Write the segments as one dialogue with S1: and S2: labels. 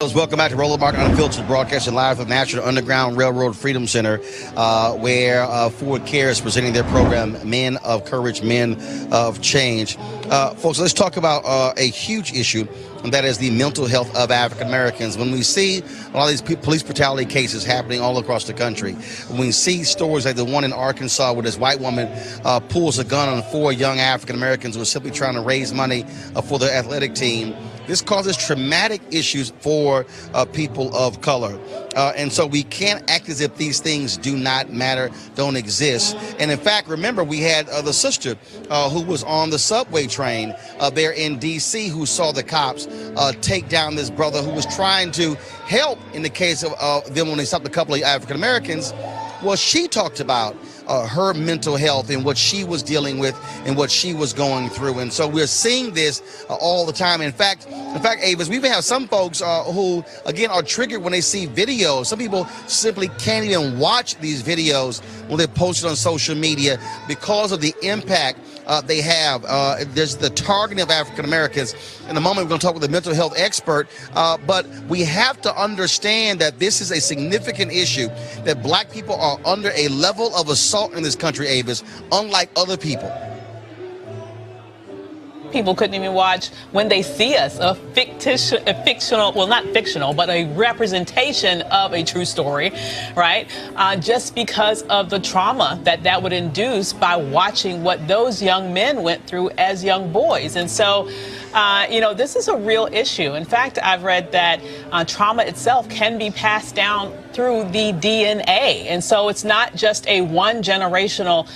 S1: Welcome back to Roller Mark Unfiltered, broadcasting live from the National Underground Railroad Freedom Center, where Forward Care is presenting their program, Men of Courage, Men of Change. Folks, let's talk about a huge issue, and that is the mental health of African Americans. When we see a lot of these police brutality cases happening all across the country, when we see stories like the one in Arkansas where this white woman pulls a gun on 4 young African Americans who are simply trying to raise money for their athletic team, this causes traumatic issues for people of color. And so we can't act as if these things do not matter, don't exist. And in fact, remember, we had the sister who was on the subway train there in D.C. who saw the cops take down this brother who was trying to help in the case of them when they stopped a couple of African Americans. Well, she talked about her mental health and what she was dealing with and what she was going through. And so we're seeing this all the time. In fact, Avis, we even have some folks who, again, are triggered when they see videos. Some people simply can't even watch these videos when they're posted on social media because of the impact they have. There's the targeting of African Americans. In a moment, we're going to talk with a mental health expert, but we have to understand that this is a significant issue, that black people are under a level of assault in this country, Avis, unlike other people.
S2: People couldn't even watch when they see us a fictional, well, not fictional, but a representation of a true story, right? Just because of the trauma that would induce by watching what those young men went through as young boys. And so, this is a real issue. In fact, I've read that trauma itself can be passed down through the DNA. And so it's not just a one generational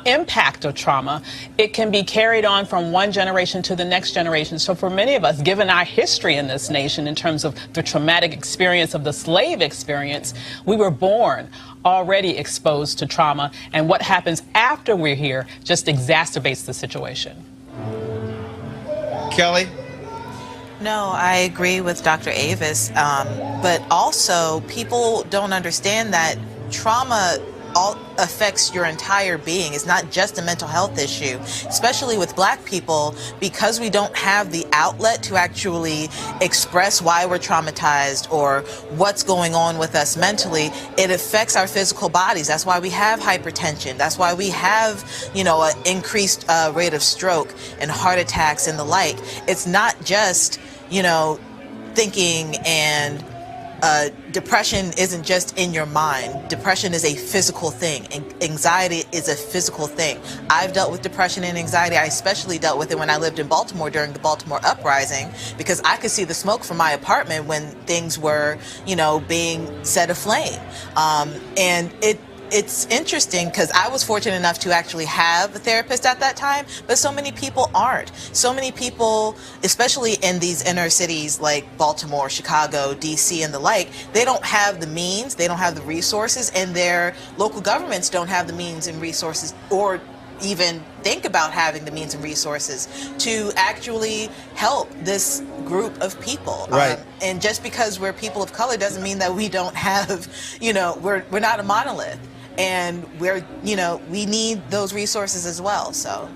S2: impact of trauma. It can be carried on from one generation to the next generation. So for many of us, given our history in this nation in terms of the traumatic experience of the slave experience, we were born already exposed to trauma. And what happens after we're here just exacerbates the situation.
S1: Kelly?
S3: No, I agree with Dr. Avis, but also people don't understand that trauma affects your entire being. It's not just a mental health issue, especially with black people, because we don't have the outlet to actually express why we're traumatized or what's going on with us mentally. It affects our physical bodies. That's why we have hypertension. That's why we have, an increased rate of stroke and heart attacks and the like. It's not just, thinking and depression isn't just in your mind. Depression is a physical thing, and anxiety is a physical thing. I've dealt with depression and anxiety. I especially dealt with it when I lived in Baltimore during the Baltimore uprising, because I could see the smoke from my apartment when things were, being set aflame. And it's interesting because I was fortunate enough to actually have a therapist at that time, but so many people aren't. So many people, especially in these inner cities like Baltimore, Chicago, DC, and the like, they don't have the means, they don't have the resources, and their local governments don't have the means and resources, or even think about having the means and resources to actually help this group of people.
S1: Right.
S3: And just because we're people of color doesn't mean that we don't have, we're not a monolith. And we need those resources as well. So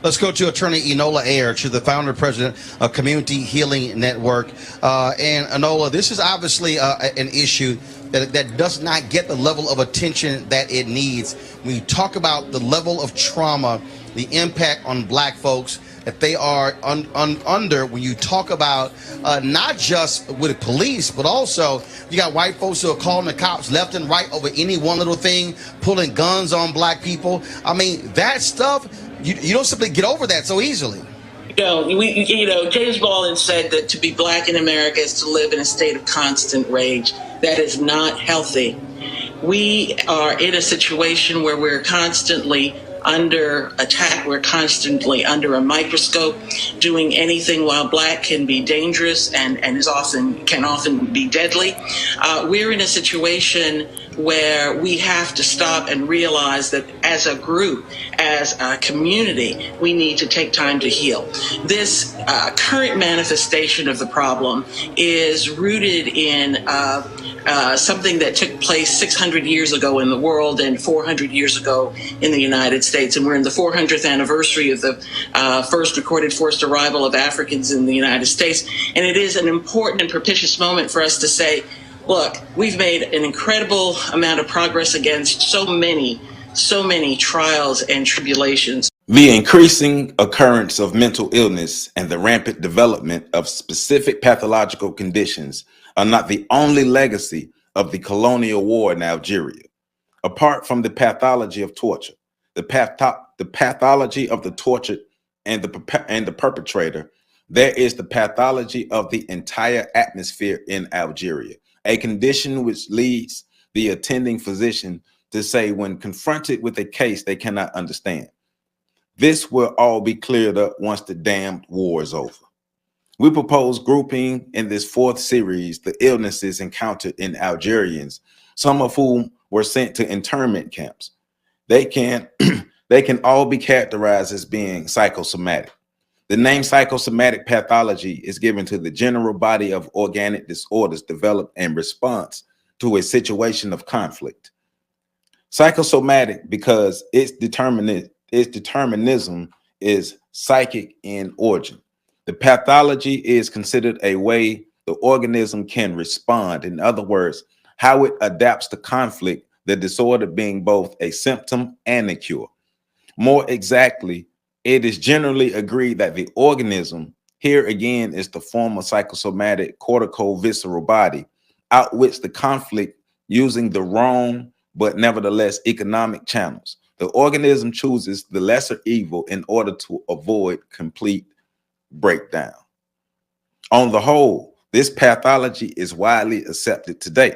S1: let's go to attorney Enola Ayer. She's the founder and president of Community Healing Network. And Enola, this is obviously an issue that does not get the level of attention that it needs. When you talk about the level of trauma, the impact on black folks that they are under, when you talk about not just with police, but also you got white folks who are calling the cops left and right over any one little thing, pulling guns on black people. I mean, that stuff, you don't simply get over that so easily.
S4: James Baldwin said that to be black in America is to live in a state of constant rage. That is not healthy. We are in a situation where we're constantly under attack. We're constantly under a microscope. Doing anything while black can be dangerous and can often be deadly. We're in a situation where we have to stop and realize that as a group, as a community, we need to take time to heal. This current manifestation of the problem is rooted in something that took place 600 years ago in the world and 400 years ago in the United States. And we're in the 400th anniversary of the first recorded forced arrival of Africans in the United States. And it is an important and propitious moment for us to say, look, we've made an incredible amount of progress against so many trials and tribulations.
S5: The increasing occurrence of mental illness and the rampant development of specific pathological conditions are not the only legacy of the colonial war in Algeria. Apart from the pathology of torture, the pathology of the tortured and the perpetrator, there is the pathology of the entire atmosphere in Algeria, a condition which leads the attending physician to say when confronted with a case they cannot understand, this will all be cleared up once the damned war is over. We propose grouping in this fourth series the illnesses encountered in Algerians, some of whom were sent to internment camps. They can all be characterized as being psychosomatic. The name psychosomatic pathology is given to the general body of organic disorders developed in response to a situation of conflict. Psychosomatic because its determinism is psychic in origin. The pathology is considered a way the organism can respond. In other words, how it adapts to conflict, the disorder being both a symptom and a cure. More exactly, it is generally agreed that the organism, here again is the former psychosomatic cortico-visceral body, outwits the conflict using the wrong but nevertheless economic channels. The organism chooses the lesser evil in order to avoid complete breakdown. On the whole, this pathology is widely accepted today,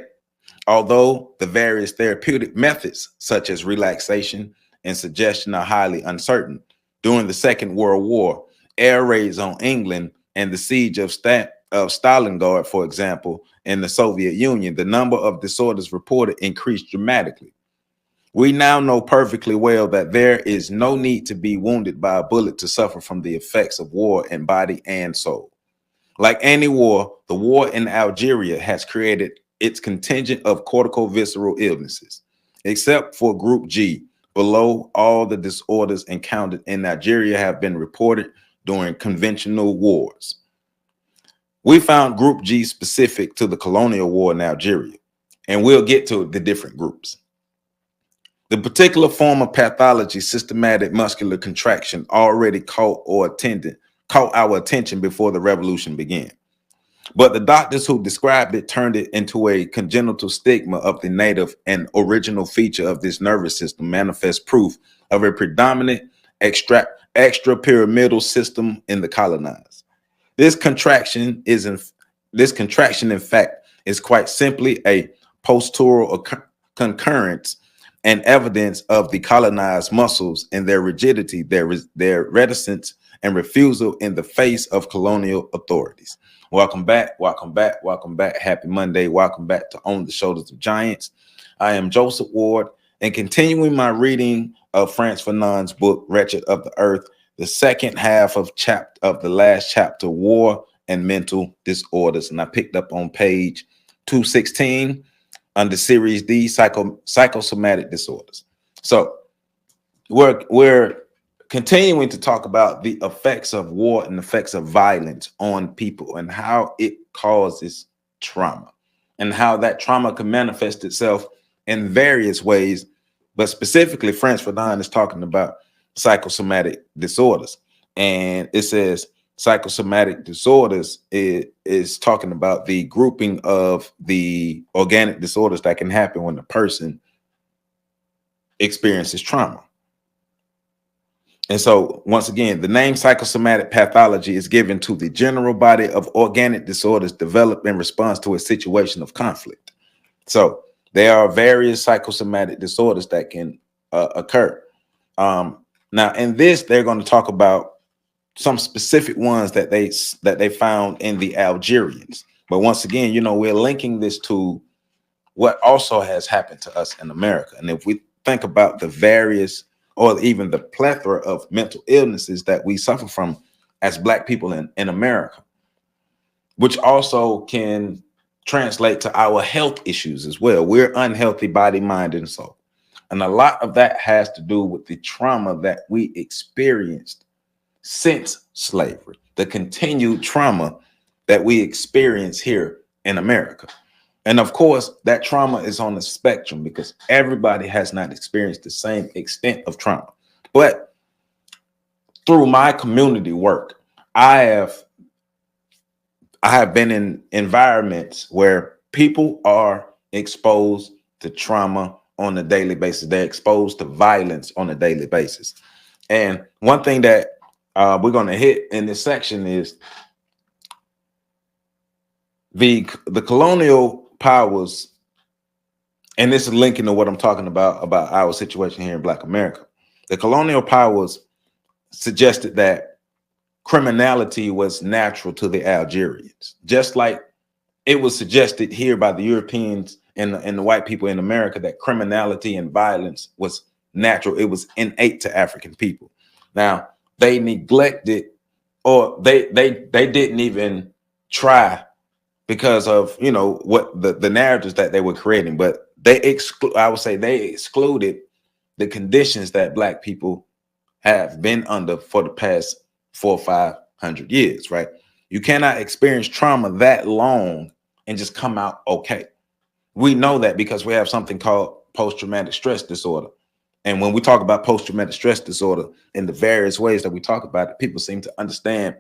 S5: although the various therapeutic methods such as relaxation and suggestion are highly uncertain. During the Second World War, air raids on England and the siege of Stalingrad, for example, in the Soviet Union, the number of disorders reported increased dramatically. We now know perfectly well that there is no need to be wounded by a bullet to suffer from the effects of war in body and soul. Like any war, the war in Algeria has created its contingent of cortico-visceral illnesses. Except for Group G, below, all the disorders encountered in Algeria have been reported during conventional wars. We found Group G specific to the colonial war in Algeria, and we'll get to the different groups. The particular form of pathology, systematic muscular contraction, already caught our attention before the revolution began. But the doctors who described it turned it into a congenital stigma of the native and original feature of this nervous system, manifest proof of a predominant extrapyramidal system in the colonized. This contraction, in fact, is quite simply a postural concurrence and evidence of the colonized muscles and their rigidity, their reticence and refusal in the face of colonial authorities. Welcome back, welcome back, welcome back. Happy Monday. Welcome back to On the Shoulders of Giants. I am Joseph Ward, and continuing my reading of Frantz Fanon's book, Wretched of the Earth, the second half of the last chapter, War and Mental Disorders. And I picked up on page 216 under Series D, Psychosomatic Disorders. So we're continuing to talk about the effects of war and effects of violence on people and how it causes trauma and how that trauma can manifest itself in various ways. But specifically, Frantz Fanon is talking about psychosomatic disorders. And it says psychosomatic disorders is talking about the grouping of the organic disorders that can happen when the person experiences trauma. And so, once again, the name psychosomatic pathology is given to the general body of organic disorders developed in response to a situation of conflict. So there are various psychosomatic disorders that can occur. Now, in this, they're going to talk about some specific ones that they found in the Algerians. But once again, we're linking this to what also has happened to us in America. And if we think about the various or even the plethora of mental illnesses that we suffer from as Black people in America, which also can translate to our health issues as well. We're unhealthy body, mind, and soul. And a lot of that has to do with the trauma that we experienced since slavery, the continued trauma that we experience here in America. And of course, that trauma is on the spectrum because everybody has not experienced the same extent of trauma. But through my community work, I have been in environments where people are exposed to trauma on a daily basis. They're exposed to violence on a daily basis. And one thing that we're going to hit in this section is the colonial powers, and this is linking to what I'm talking about our situation here in Black America. The colonial powers suggested that criminality was natural to the Algerians, just like it was suggested here by the Europeans and the white people in America that criminality and violence was natural. It was innate to African people. Now, they neglected, or they didn't even try because of, you know, what the narratives that they were creating, but I would say they excluded the conditions that Black people have been under for the past 400 or 500 years, right? You cannot experience trauma that long and just come out okay. We know that because we have something called post-traumatic stress disorder. And when we talk about post-traumatic stress disorder in the various ways that we talk about it, people seem to understand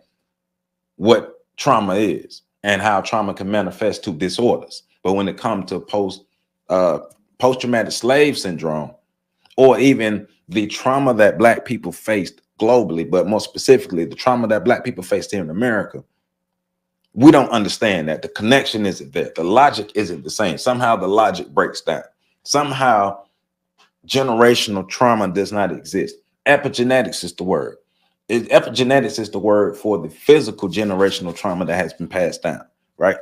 S5: what trauma is and how trauma can manifest to disorders. But when it comes to post-traumatic slave syndrome, or even the trauma that Black people faced globally, but more specifically, the trauma that Black people faced here in America, we don't understand that. The connection isn't there. The logic isn't the same. Somehow the logic breaks down. Somehow generational trauma does not exist. Epigenetics is the word. Epigenetics is the word for the physical generational trauma that has been passed down, right?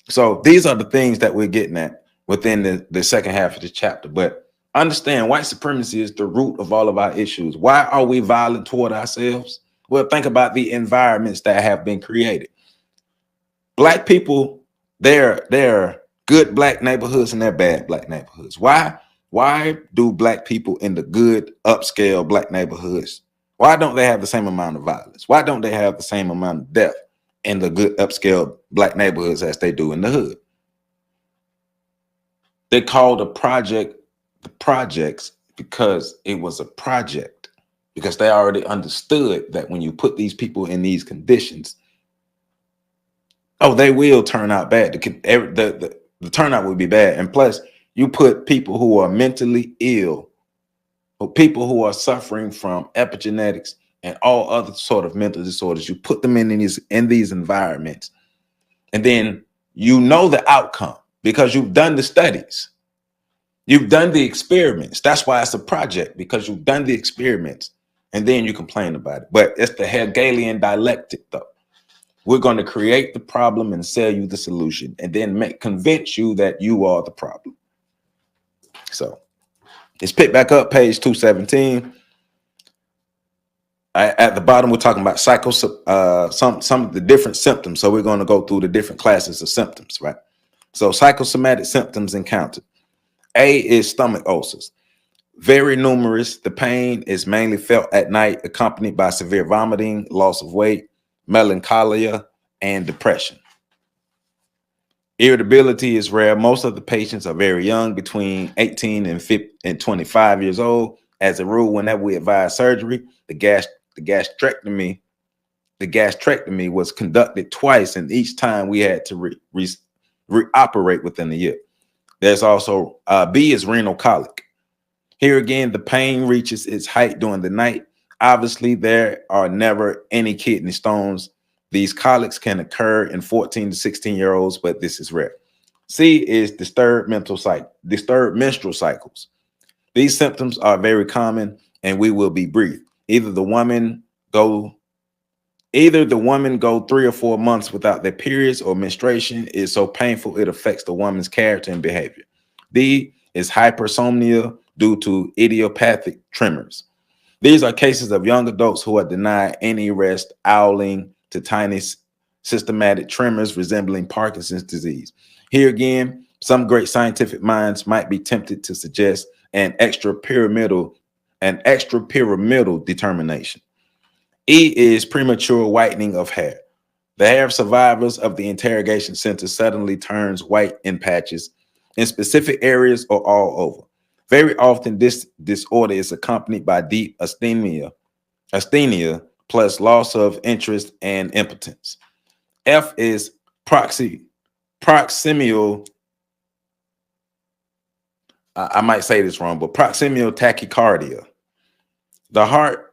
S5: So these are the things that we're getting at within the second half of the chapter. But understand, white supremacy is the root of all of our issues. Why are we violent toward ourselves? Well, think about the environments that have been created. Black people, there are good Black neighborhoods and there are bad Black neighborhoods. Why do Black people in the good upscale Black neighborhoods, why don't they have the same amount of violence? Why don't they have the same amount of death in the good upscale Black neighborhoods as they do in the hood? They called the projects because it was a project, because they already understood that when you put these people in these conditions, oh, they will turn out bad. The turnout will be bad. And plus, you put people who are mentally ill, or people who are suffering from epigenetics and all other sort of mental disorders, you put them in these environments, and then you know the outcome because you've done the studies. You've done the experiments. That's why it's a project, because you've done the experiments, and then you complain about it. But it's the Hegelian dialectic, though. We're going to create the problem and sell you the solution, and then convince you that you are the problem. So let's pick back up page 217. At the bottom, we're talking about some of the different symptoms. So we're going to go through the different classes of symptoms, right? So psychosomatic symptoms encountered. A is stomach ulcers. Very numerous. The pain is mainly felt at night, accompanied by severe vomiting, loss of weight, melancholia, and depression. Irritability is rare. Most of the patients are very young, between 18 and 25 years old. As a rule, whenever we advise surgery, the gastrectomy was conducted twice, and each time we had to reoperate within a year. There's also B is renal colic. Here again, the pain reaches its height during the night. Obviously, there are never any kidney stones. These colics can occur in 14 to 16-year-olds, but this is rare. C is disturbed menstrual cycles. These symptoms are very common, and we will be brief. Either the woman go Either the woman go 3 or 4 months without their periods, or menstruation is so painful it affects the woman's character and behavior. D is hypersomnia due to idiopathic tremors. These are cases of young adults who are denied any rest, owling to tiny systematic tremors resembling Parkinson's disease. Here again, some great scientific minds might be tempted to suggest an extrapyramidal determination. E is premature whitening of hair. The hair of survivors of the interrogation center suddenly turns white in patches in specific areas or all over. Very often, this disorder is accompanied by deep asthenia plus loss of interest and impotence. F is proximal. I might say this wrong, but proximal tachycardia. The heart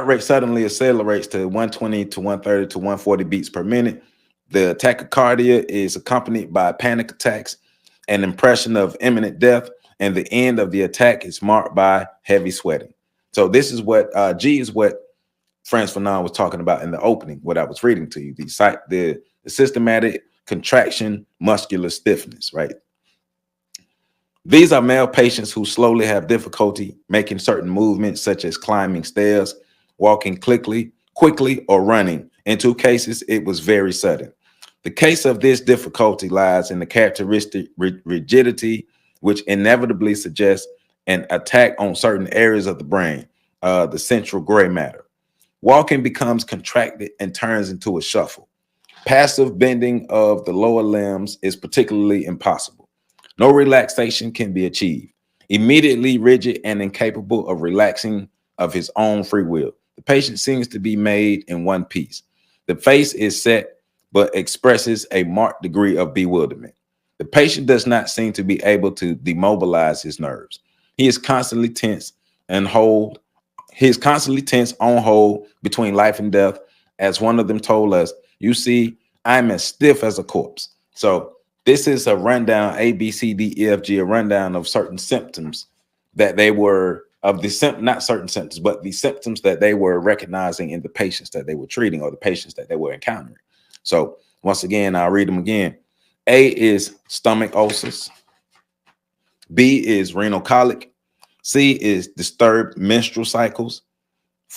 S5: rate suddenly accelerates to 120 to 130 to 140 beats per minute. The tachycardia is accompanied by panic attacks, an impression of imminent death, and the end of the attack is marked by heavy sweating. So this is what G is what Franz Fanon was talking about in the opening, what I was reading to you, the systematic contraction, muscular stiffness, right? These are male patients who slowly have difficulty making certain movements, such as climbing stairs, walking quickly, or running. In 2 cases, it was very sudden. The case of this difficulty lies in the characteristic rigidity, which inevitably suggests an attack on certain areas of the brain, the central gray matter. Walking becomes contracted and turns into a shuffle. Passive bending of the lower limbs is particularly impossible. No relaxation can be achieved. Immediately rigid and incapable of relaxing of his own free will. The patient seems to be made in one piece. The face is set, but expresses a marked degree of bewilderment. The patient does not seem to be able to demobilize his nerves. He is constantly tense on hold between life and death. As one of them told us, you see, I'm as stiff as a corpse. So this is a rundown, A, B, C, D, E, F, G, a rundown of certain symptoms that they were not certain symptoms, but the symptoms that they were recognizing in the patients that they were treating or the patients that they were encountering. So once again, I'll read them again. A is stomach ulcers. B is renal colic. C is disturbed menstrual cycles.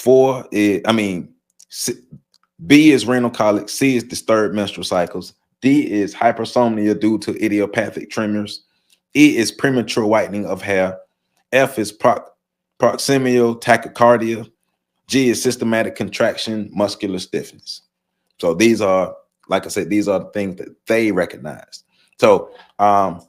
S5: B is renal colic. C is disturbed menstrual cycles. D is hypersomnia due to idiopathic tremors. E is premature whitening of hair. F is proximal tachycardia. G is systematic contraction, muscular stiffness. So these are, like I said, these are the things that they recognize. So I'm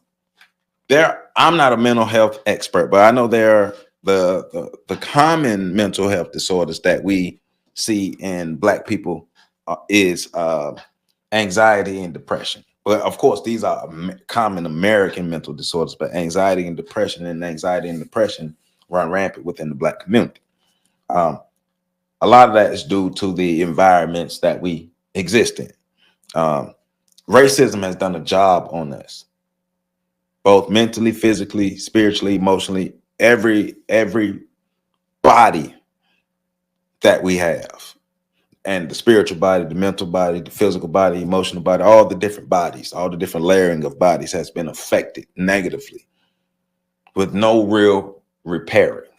S5: not a mental health expert, but I know there are the common mental health disorders that we see in Black people is anxiety and depression. But of course, these are common American mental disorders, but anxiety and depression run rampant within the Black community. A lot of that is due to the environments that we exist in. Racism has done a job on us, both mentally, physically, spiritually, emotionally, every body that we have, and the spiritual body, the mental body, the physical body, emotional body, all the different bodies, all the different layering of bodies has been affected negatively with no real repairing.